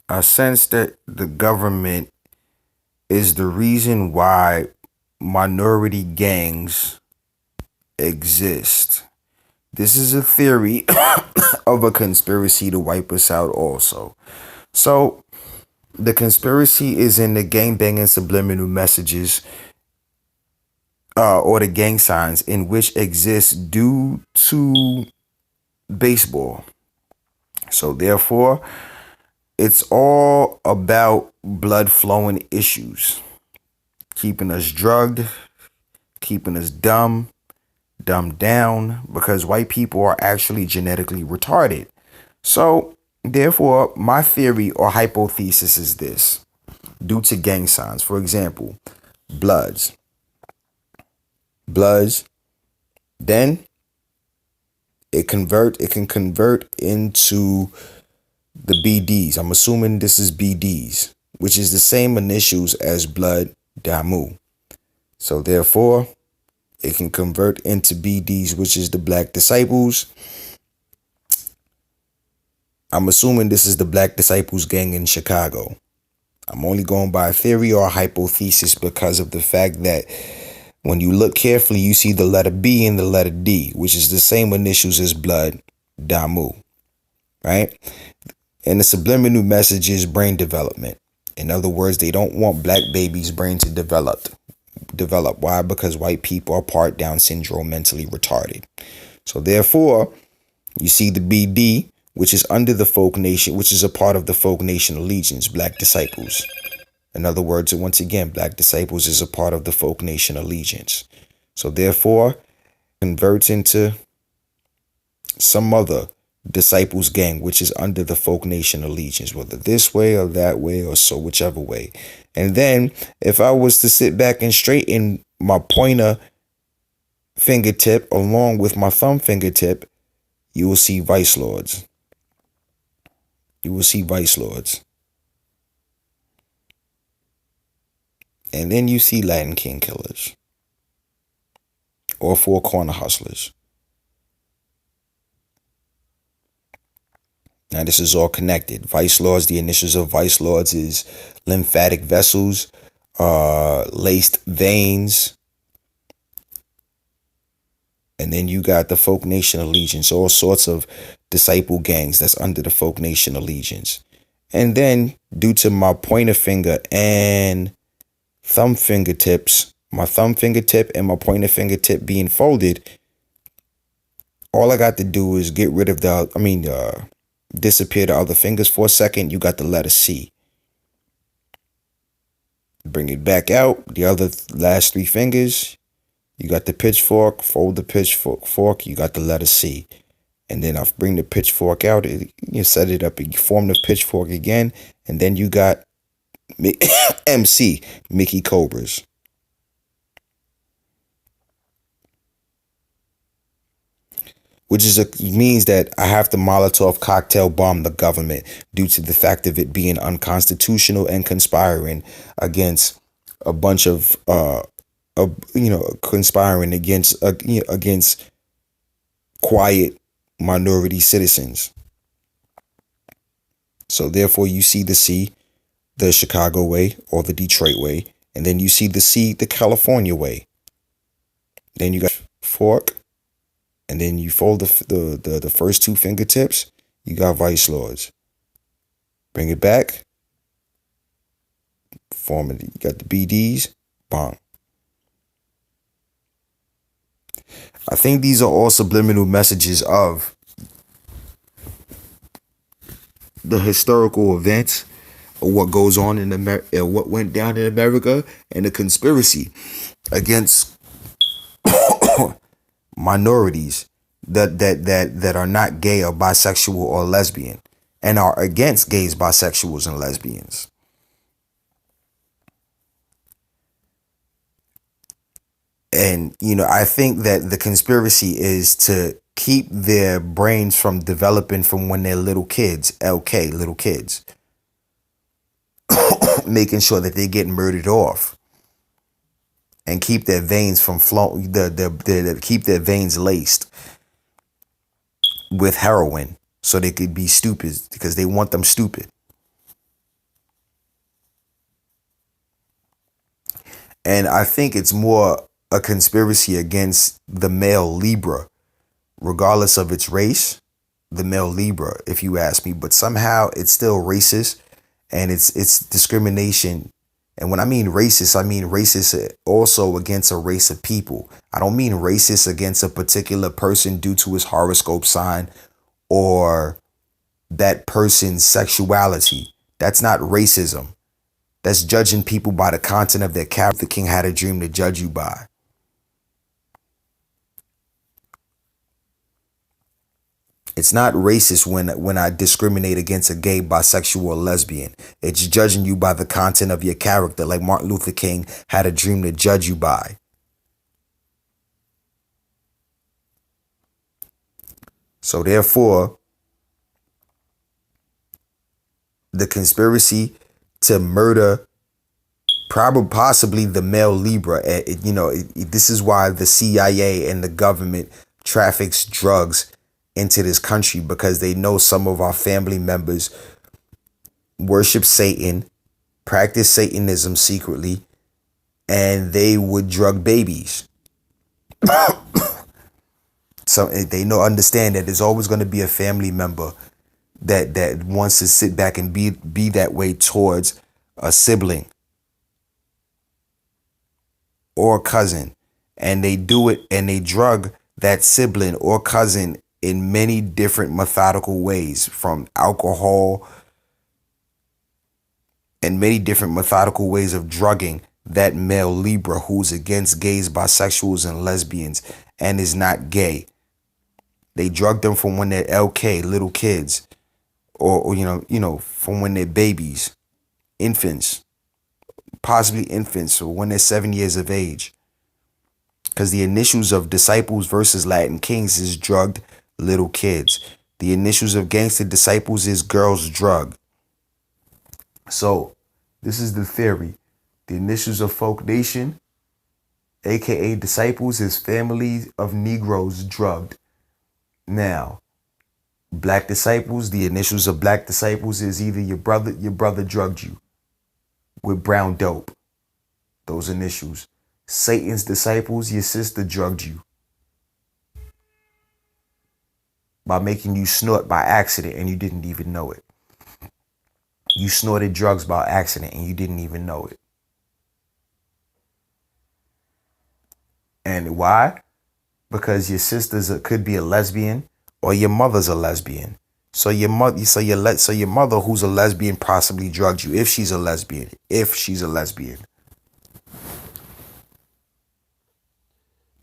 I sense that the government is the reason why minority gangs exist. This is a theory of a conspiracy to wipe us out, also. So, the conspiracy is in the gang banging subliminal messages or the gang signs in which exist due to baseball. So, therefore, it's all about blood flowing issues, keeping us drugged, keeping us dumb, dumbed down, because white people are actually genetically retarded. So, therefore, my theory or hypothesis is this: due to gang signs, for example, Bloods, Bloods, then it can convert into the BDs. I'm assuming this is BDs, which is the same initials as Blood Damu. So therefore, it can convert into BDs, which is the Black Disciples. I'm assuming this is the Black Disciples gang in Chicago. I'm only going by a theory or a hypothesis because of the fact that when you look carefully, you see the letter B and the letter D, which is the same initials as Blood Damu, right? And the subliminal message is brain development. In other words, they don't want black babies' brain to develop. Why? Because white people are part Down syndrome, mentally retarded. So therefore, you see the BD, which is under the folk nation, which is a part of the folk nation allegiance, Black Disciples. In other words, once again, Black Disciples is a part of the folk nation allegiance. So therefore, converts into some other disciples gang, which is under the folk nation allegiance, whether this way or that way or so, whichever way. And then if I was to sit back and straighten my pointer fingertip along with my thumb fingertip, you will see vice lords. You will see vice lords. And then you see Latin King killers or four corner hustlers. Now, this is all connected. Vice lords, the initials of vice lords is lymphatic vessels, laced veins. And then you got the folk nation allegiance, all sorts of disciple gangs that's under the folk nation allegiance. And then due to my pointer finger and thumb fingertips, my thumb fingertip and my pointer fingertip being folded, all I got to do is get rid of disappear the other fingers for a second. You got the letter C. Bring it back out. The other last three fingers, you got the pitchfork. Fold the pitchfork. You got the letter C. And then I bring the pitchfork out. You set it up. You form the pitchfork again. And then you got MC, Mickey Cobras. Which means that I have to Molotov cocktail bomb the government due to the fact of it being unconstitutional and conspiring against a bunch of conspiring against quiet minority citizens. So therefore, you see the C, the Chicago way or the Detroit way, and then you see the C, the California way. Then you got fork. And then you fold the first two fingertips, you got vice lords. Bring it back. Form it. You got the BDs. Bang. I think these are all subliminal messages of the historical events, or what goes on in America, what went down in America, and the conspiracy against minorities that are not gay or bisexual or lesbian and are against gays, bisexuals, and lesbians. And I think that the conspiracy is to keep their brains from developing from when they're little kids, LK, little kids, making sure that they get murdered off and keep their veins from flowing, keep their veins laced with heroin so they could be stupid because they want them stupid. And I think it's more a conspiracy against the male Libra, regardless of its race, the male Libra, if you ask me. But somehow it's still racist, and it's discrimination. And when I mean racist also against a race of people. I don't mean racist against a particular person due to his horoscope sign or that person's sexuality. That's not racism. That's judging people by the content of their character. The king had a dream to judge you by. It's not racist when I discriminate against a gay, bisexual, or lesbian. It's judging you by the content of your character, like Martin Luther King had a dream to judge you by. So therefore, the conspiracy to murder probably possibly the male Libra. This is why the CIA and the government traffics drugs into this country, because they know some of our family members worship Satan, practice Satanism secretly, and they would drug babies. So they know, understand that there's always going to be a family member that wants to sit back and be that way towards a sibling or cousin, and they do it, and they drug that sibling or cousin in many different methodical ways, from alcohol and many different methodical ways of drugging that male Libra who's against gays, bisexuals, and lesbians and is not gay. They drug them from when they're LK, little kids, or from when they're babies, infants, possibly infants, or when they're 7 years of age. Because the initials of Disciples versus Latin Kings is drugged little kids. The initials of Gangster Disciples is girls drugged. So this is the theory. The initials of Folk Nation, aka Disciples, is families of Negroes drugged. Now, Black Disciples, the initials of Black Disciples is either your brother drugged you with brown dope. Those initials. Satan's Disciples, your sister drugged you by making you snort by accident and you didn't even know it. You snorted drugs by accident and you didn't even know it. And why? Because your could be a lesbian, or your mother's a lesbian. So your mother who's a lesbian possibly drugged you if she's a lesbian.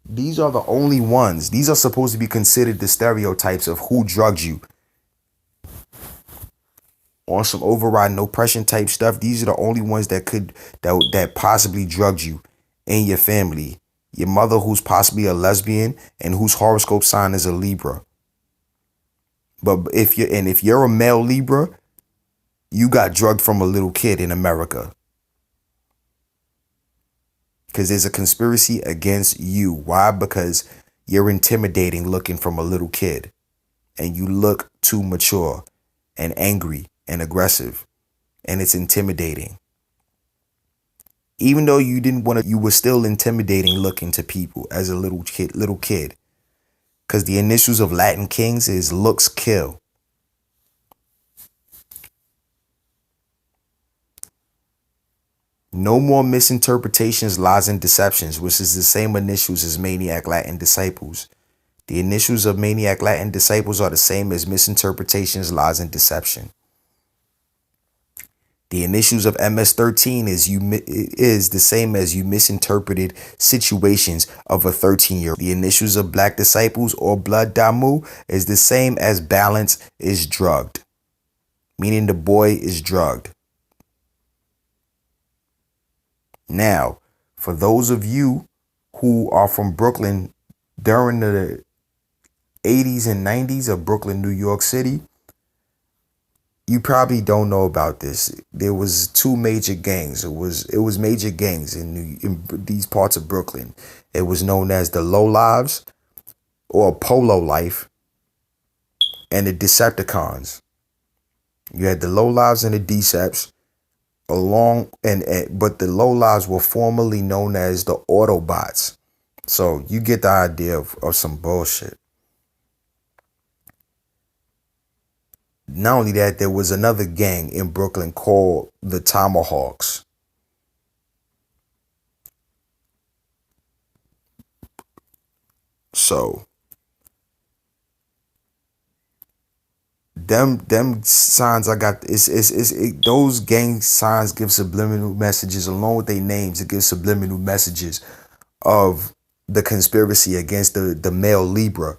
These are the only ones. These are supposed to be considered the stereotypes of who drugged you. On some override, no oppression type stuff, these are the only ones that possibly drugged you in your family. Your mother, who's possibly a lesbian and whose horoscope sign is a Libra. But if you're a male Libra, you got drugged from a little kid in America. Because there's a conspiracy against you. Why? Because you're intimidating looking from a little kid. And you look too mature and angry and aggressive. And it's intimidating. Even though you didn't want to, you were still intimidating looking to people as a little kid. Because the initials of Latin Kings is looks kill. No more misinterpretations, lies, and deceptions, which is the same initials as Maniac Latin Disciples. The initials of Maniac Latin Disciples are the same as misinterpretations, lies, and deception. The initials of MS-13 is the same as you misinterpreted situations of a 13-year-old. The initials of Black Disciples or Blood Damu is the same as Balance is drugged, meaning the boy is drugged. Now, for those of you who are from Brooklyn during the 80s and 90s of Brooklyn, New York City, you probably don't know about this. There was two major gangs. It was major gangs in these parts of Brooklyn. It was known as the Low Lives or Polo Life and the Decepticons. You had the Low Lives and the Decepts, but the lowlives were formerly known as the Autobots. So you get the idea of some bullshit. Not only that, there was another gang in Brooklyn called the Tomahawks. So them signs I got those gang signs give subliminal messages along with their names. It gives subliminal messages of the conspiracy against the male Libra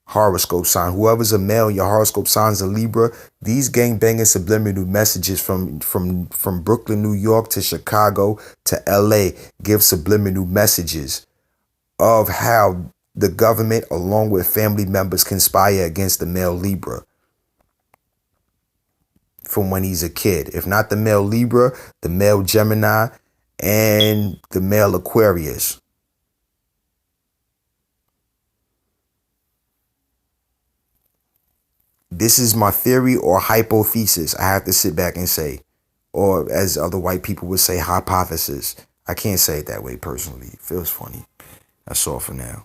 horoscope sign. Whoever's a male, your horoscope sign's a Libra. These gang banging subliminal messages from Brooklyn, New York to Chicago to LA give subliminal messages of how the government, along with family members, conspire against the male Libra from when he's a kid. If not the male Libra, the male Gemini, and the male Aquarius. This is my theory or hypothesis. I have to sit back and say, or as other white people would say, hypothesis. I can't say it that way personally. It feels funny. That's all for now.